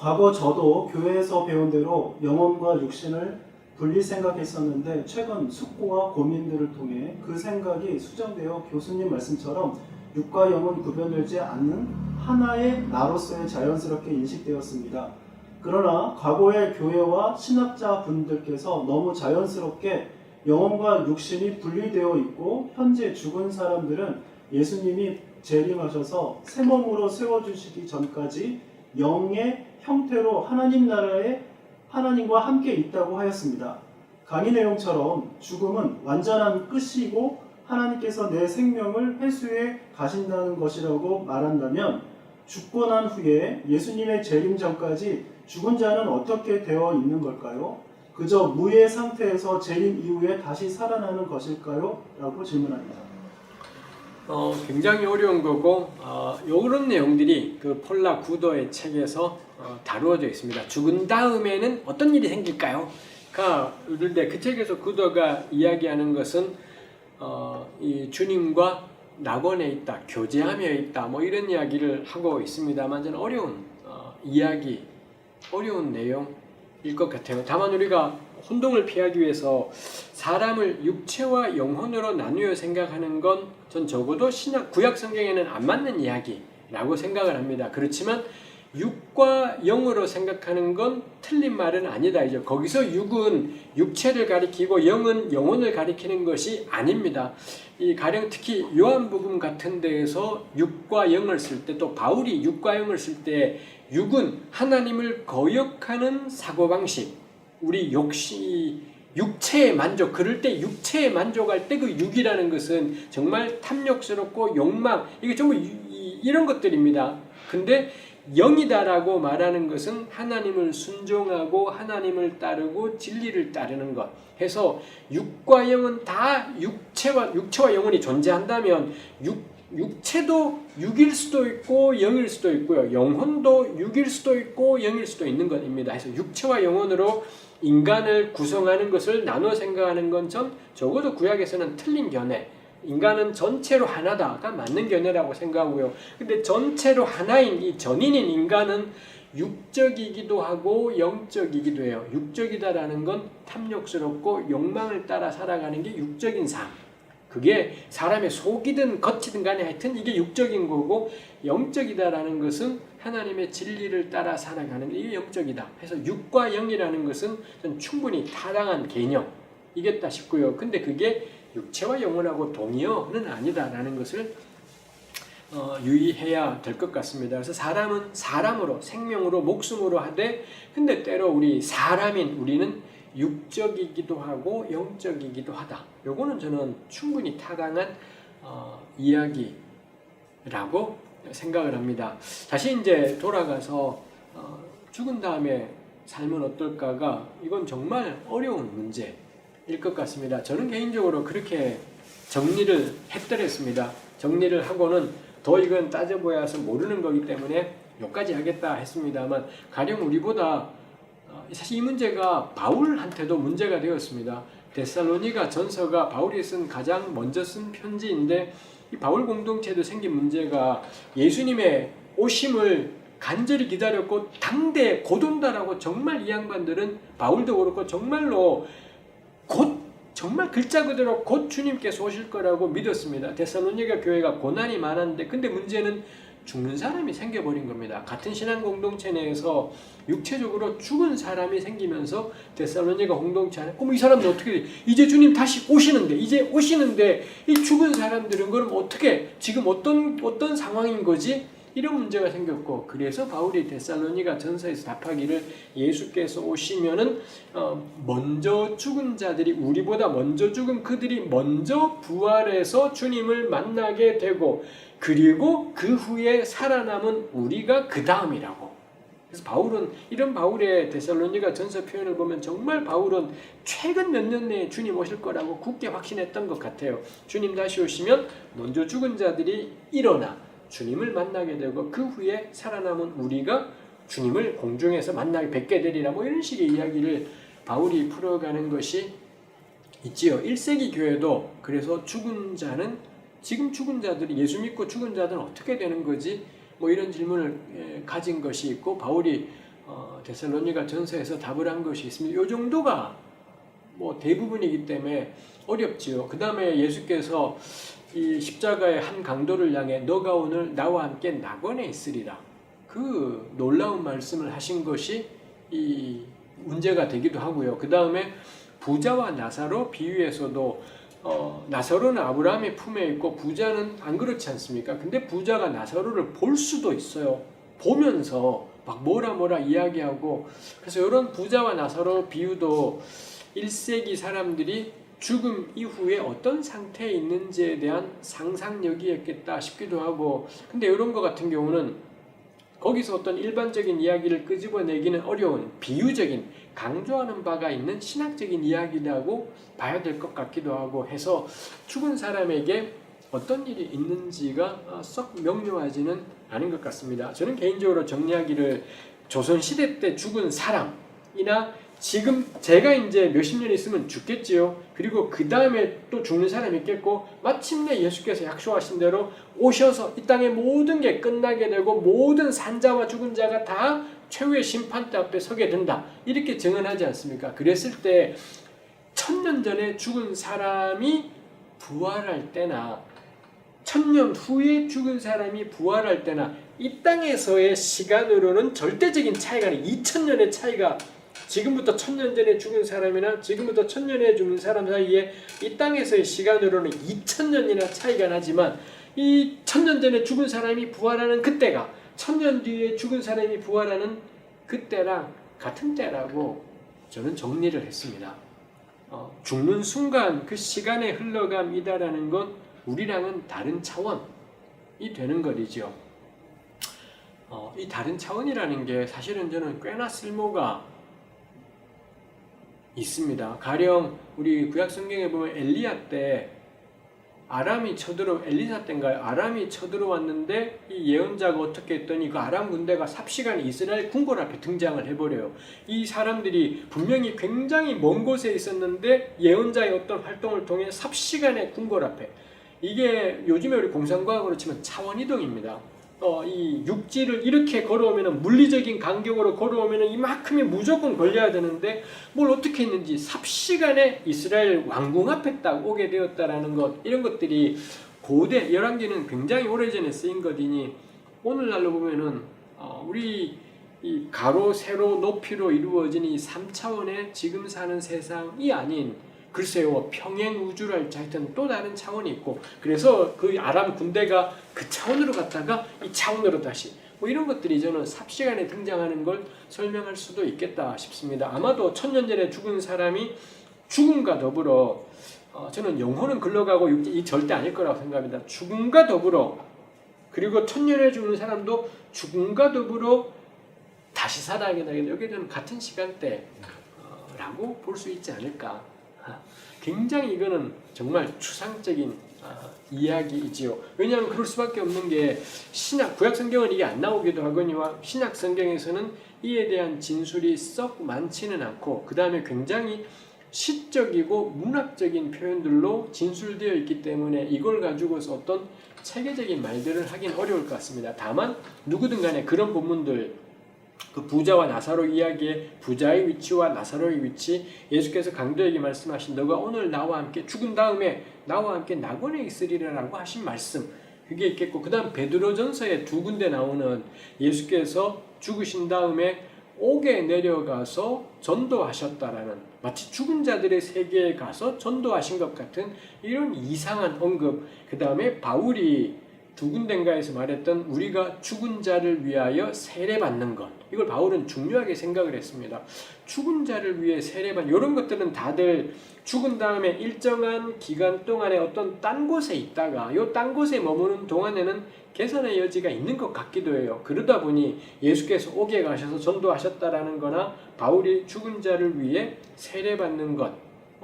과거 저도 교회에서 배운 대로 영혼과 육신을 분리 생각했었는데 최근 숙고와 고민들을 통해 그 생각이 수정되어 교수님 말씀처럼 육과 영은 구별되지 않는 하나의 나로서의 자연스럽게 인식되었습니다. 그러나 과거의 교회와 신학자 분들께서 너무 자연스럽게 영혼과 육신이 분리되어 있고 현재 죽은 사람들은 예수님이 재림하셔서 새 몸으로 세워주시기 전까지 영의 형태로 하나님 나라에 하나님과 함께 있다고 하였습니다. 강의 내용처럼 죽음은 완전한 끝이고 하나님께서 내 생명을 회수해 가신다는 것이라고 말한다면 죽고 난 후에 예수님의 재림 전까지 죽은 자는 어떻게 되어 있는 걸까요? 그저 무의 상태에서 재림 이후에 다시 살아나는 것일까요? 라고 질문합니다. 굉장히 어려운 거고 이런 내용들이 그 폴라 구더의 책에서 다루어져 있습니다. 죽은 다음에는 어떤 일이 생길까요? 그런데 그 책에서 구더가 이야기하는 것은 이 주님과 낙원에 있다, 교제하며 있다, 뭐 이런 이야기를 하고 있습니다만 저는 어려운 이야기, 어려운 내용일 것 같아요. 다만 우리가 혼동을 피하기 위해서 사람을 육체와 영혼으로 나누어 생각하는 건 전 적어도 구약 성경에는 안 맞는 이야기라고 생각을 합니다. 그렇지만 육과 영으로 생각하는 건 틀린 말은 아니다. 이제 거기서 육은 육체를 가리키고 영은 영혼을 가리키는 것이 아닙니다. 이 가령 특히 요한복음 같은 데에서 육과 영을 쓸 때, 또 바울이 육과 영을 쓸 때 육은 하나님을 거역하는 사고방식, 우리 육체의 만족, 그럴 때 육체에 만족할 때 그 육이라는 것은 정말 탐욕스럽고 욕망, 이게 전부 이런 것들입니다. 근데 영이다라고 말하는 것은 하나님을 순종하고 하나님을 따르고 진리를 따르는 것 해서 육과 영은 다 육체와 영혼이 존재한다면 육체도 육일 수도 있고 영일 수도 있고요. 영혼도 육일 수도 있고 영일 수도 있는 것입니다. 그래서 육체와 영혼으로 인간을 구성하는 것을 나눠 생각하는 건 전 적어도 구약에서는 틀린 견해. 인간은 전체로 하나다가 맞는 견해라고 생각하고요. 근데 전체로 하나인 이 전인인 인간은 육적이기도 하고 영적이기도 해요. 육적이다라는 건 탐욕스럽고 욕망을 따라 살아가는 게 육적인 삶. 그게 사람의 속이든 겉이든 간에 하여튼 이게 육적인 거고, 영적이다라는 것은 하나님의 진리를 따라 살아가는 게 이게 영적이다. 그래서 육과 영이라는 것은 전 충분히 타당한 개념이겠다 싶고요. 근데 그게 육체와 영혼하고 동의어는 아니다라는 것을 유의해야 될 것 같습니다. 그래서 사람은 사람으로, 생명으로, 목숨으로 하되, 근데 때로 우리는 육적이기도 하고 영적이기도 하다. 요거는 저는 충분히 타당한 이야기라고 생각을 합니다. 다시 이제 돌아가서 죽은 다음에 삶은 어떨까가, 이건 정말 어려운 문제일 것 같습니다. 저는 개인적으로 그렇게 정리를 했더랬습니다. 정리를 하고는 더 이건 따져보아서 모르는 거기 때문에 여기까지 하겠다 했습니다만, 가령 우리보다 사실 이 문제가 바울한테도 문제가 되었습니다. 데살로니가 전서가 바울이 가장 먼저 쓴 편지인데, 이 바울 공동체도 생긴 문제가 예수님의 오심을 간절히 기다렸고 당대 곧 온다라고 정말 이 양반들은, 바울도 그렇고 정말로 정말 글자 그대로 곧 주님께서 오실 거라고 믿었습니다. 데살로니가 교회가 고난이 많았는데, 근데 문제는 죽는 사람이 생겨버린 겁니다. 같은 신앙 공동체 내에서 육체적으로 죽은 사람이 생기면서 데살로니가 공동체 안에, 그럼 이 사람들 어떻게 돼? 이제 주님 다시 오시는데 이 죽은 사람들은 그럼 어떻게, 지금 어떤 상황인 거지? 이런 문제가 생겼고, 그래서 바울이 데살로니가 전서에서 답하기를, 예수께서 오시면은 먼저 죽은 자들이, 우리보다 먼저 죽은 그들이 먼저 부활해서 주님을 만나게 되고, 그리고 그 후에 살아남은 우리가 그 다음이라고. 그래서 이런 바울의 데살로니가 전서 표현을 보면 정말 바울은 최근 몇 년 내에 주님 오실 거라고 굳게 확신했던 것 같아요. 주님 다시 오시면 먼저 죽은 자들이 일어나 주님을 만나게 되고, 그 후에 살아남은 우리가 주님을 공중에서 뵙게 되리라, 뭐 이런 식의 이야기를 바울이 풀어가는 것이 있지요. 1세기 교회도 그래서 지금 죽은 자들이, 예수 믿고 죽은 자들은 어떻게 되는 거지? 뭐 이런 질문을 가진 것이 있고, 바울이 데살로니가 전서에서 답을 한 것이 있습니다. 이 정도가 뭐 대부분이기 때문에 어렵지요. 그 다음에 예수께서 이 십자가의 한 강도를 향해 너가 오늘 나와 함께 낙원에 있으리라. 그 놀라운 말씀을 하신 것이 이 문제가 되기도 하고요. 그 다음에 부자와 나사로 비유에서도 나사로는 아브라함의 품에 있고 부자는 안 그렇지 않습니까? 근데 부자가 나사로를 볼 수도 있어요. 보면서 막 뭐라 이야기하고, 그래서 이런 부자와 나사로 비유도 1세기 사람들이 죽음 이후에 어떤 상태에 있는지에 대한 상상력이었겠다 싶기도 하고, 근데 이런 것 같은 경우는 거기서 어떤 일반적인 이야기를 끄집어내기는 어려운 비유적인 강조하는 바가 있는 신학적인 이야기라고 봐야 될 것 같기도 하고 해서 죽은 사람에게 어떤 일이 있는지가 썩 명료하지는 않은 것 같습니다. 저는 개인적으로 정리하기를 조선시대 때 죽은 사람이나 지금 제가 이제 몇십 년 있으면 죽겠지요. 그리고 그 다음에 또 죽는 사람이 있겠고, 마침내 예수께서 약속하신 대로 오셔서 이 땅의 모든 게 끝나게 되고 모든 산자와 죽은 자가 다 최후의 심판대 앞에 서게 된다. 이렇게 증언하지 않습니까? 그랬을 때 1000년 전에 죽은 사람이 부활할 때나 1000년 후에 죽은 사람이 부활할 때나 이 땅에서의 시간으로는 절대적인 차이가 아니라 2000년의 차이가, 지금부터 1000년 전에 죽은 사람이나 지금부터 1000년에 죽는 사람 사이에 이 땅에서의 시간으로는 2000년이나 차이가 나지만, 이 1000년 전에 죽은 사람이 부활하는 그때가 1000년 뒤에 죽은 사람이 부활하는 그때랑 같은 때라고 저는 정리를 했습니다. 죽는 순간 그 시간의 흘러감이다라는 건 우리랑은 다른 차원이 되는 것이죠. 이 다른 차원이라는 게 사실은 저는 꽤나 쓸모가 있습니다. 가령 우리 구약 성경에 보면 엘리야 때 엘리사 때인가요? 아람이 쳐들어왔는데 이 예언자가 어떻게 했더니 그 아람 군대가 삽시간에 이스라엘 궁궐 앞에 등장을 해버려요. 이 사람들이 분명히 굉장히 먼 곳에 있었는데 예언자의 어떤 활동을 통해 삽시간에 궁궐 앞에, 이게 요즘에 우리 공상과학으로 치면 차원이동입니다. 이 육지를 이렇게 걸어오면, 물리적인 간격으로 걸어오면 이만큼이 무조건 걸려야 되는데 뭘 어떻게 했는지 삽시간에 이스라엘 왕궁 앞에 딱 오게 되었다라는 것, 이런 것들이 고대 열왕기는 굉장히 오래전에 쓰인 것이니 오늘날로 보면은 우리 이 가로 세로 높이로 이루어진 이 3차원의 지금 사는 세상이 아닌, 글쎄요, 평행 우주랄지 하여튼 또 다른 차원이 있고, 그래서 그 아람 군대가 그 차원으로 갔다가 이 차원으로 다시, 뭐 이런 것들이 저는 삽시간에 등장하는 걸 설명할 수도 있겠다 싶습니다. 아마도 1000년 전에 죽은 사람이 죽음과 더불어, 저는 영혼은 글러가고 이 절대 아닐 거라고 생각합니다. 죽음과 더불어, 그리고 1000년에 죽는 사람도 죽음과 더불어 다시 살아나게 되는, 여기 저는 같은 시간대라고 볼 수 있지 않을까. 굉장히 이거는 정말 추상적인 이야기이지요. 왜냐하면 그럴 수밖에 없는 게, 신약 구약 성경은 이게 안 나오기도 하거니와 신약 성경에서는 이에 대한 진술이 썩 많지는 않고, 그 다음에 굉장히 시적이고 문학적인 표현들로 진술되어 있기 때문에 이걸 가지고서 어떤 체계적인 말들을 하긴 어려울 것 같습니다. 다만 누구든 간에 그런 본문들, 그 부자와 나사로 이야기의 부자의 위치와 나사로의 위치, 예수께서 강도에게 말씀하신 너가 오늘 나와 함께 죽은 다음에 나와 함께 낙원에 있으리라라고 하신 말씀, 그게 있겠고, 그 다음 베드로전서에 2군데 나오는 예수께서 죽으신 다음에 옥에 내려가서 전도하셨다라는, 마치 죽은 자들의 세계에 가서 전도하신 것 같은 이런 이상한 언급, 그 다음에 바울이 2군데인가에서 말했던 우리가 죽은 자를 위하여 세례받는 것, 이걸 바울은 중요하게 생각을 했습니다. 죽은 자를 위해 세례받는, 이런 것들은 다들 죽은 다음에 일정한 기간 동안에 어떤 딴 곳에 있다가 이 딴 곳에 머무는 동안에는 개선의 여지가 있는 것 같기도 해요. 그러다 보니 예수께서 옥에 가셔서 전도하셨다라는 거나 바울이 죽은 자를 위해 세례받는 것,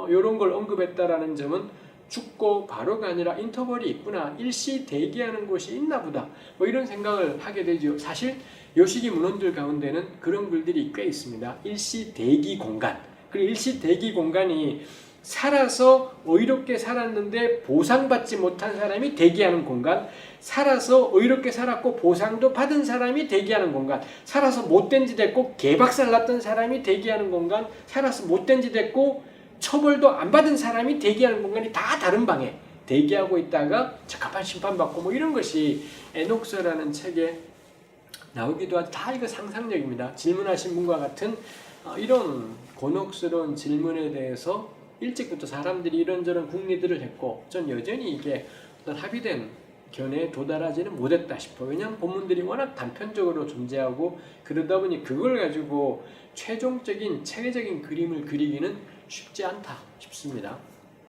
이런 걸 언급했다라는 점은 죽고 바로가 아니라 인터벌이 있구나, 일시 대기하는 곳이 있나 보다, 뭐 이런 생각을 하게 되죠. 사실 요시기 문헌들 가운데는 그런 글들이 꽤 있습니다. 일시 대기 공간, 그리고 일시 대기 공간이 살아서 의롭게 살았는데 보상받지 못한 사람이 대기하는 공간, 살아서 의롭게 살았고 보상도 받은 사람이 대기하는 공간, 살아서 못된 짓 했고 개박살 났던 사람이 대기하는 공간, 살아서 못된 짓 했고 처벌도 안 받은 사람이 대기하는 공간이 다 다른 방에 대기하고 있다가 적합한 심판받고 뭐 이런 것이 에녹서라는 책에 나오기도 하죠. 다 이거 상상력입니다. 질문하신 분과 같은 이런 곤혹스러운 질문에 대해서 일찍부터 사람들이 이런저런 궁리들을 했고 전 여전히 이게 어떤 합의된 견해에 도달하지는 못했다 싶어요. 왜냐하면 본문들이 워낙 단편적으로 존재하고 그러다 보니 그걸 가지고 최종적인 체계적인 그림을 그리기는 쉽지 않다 싶습니다.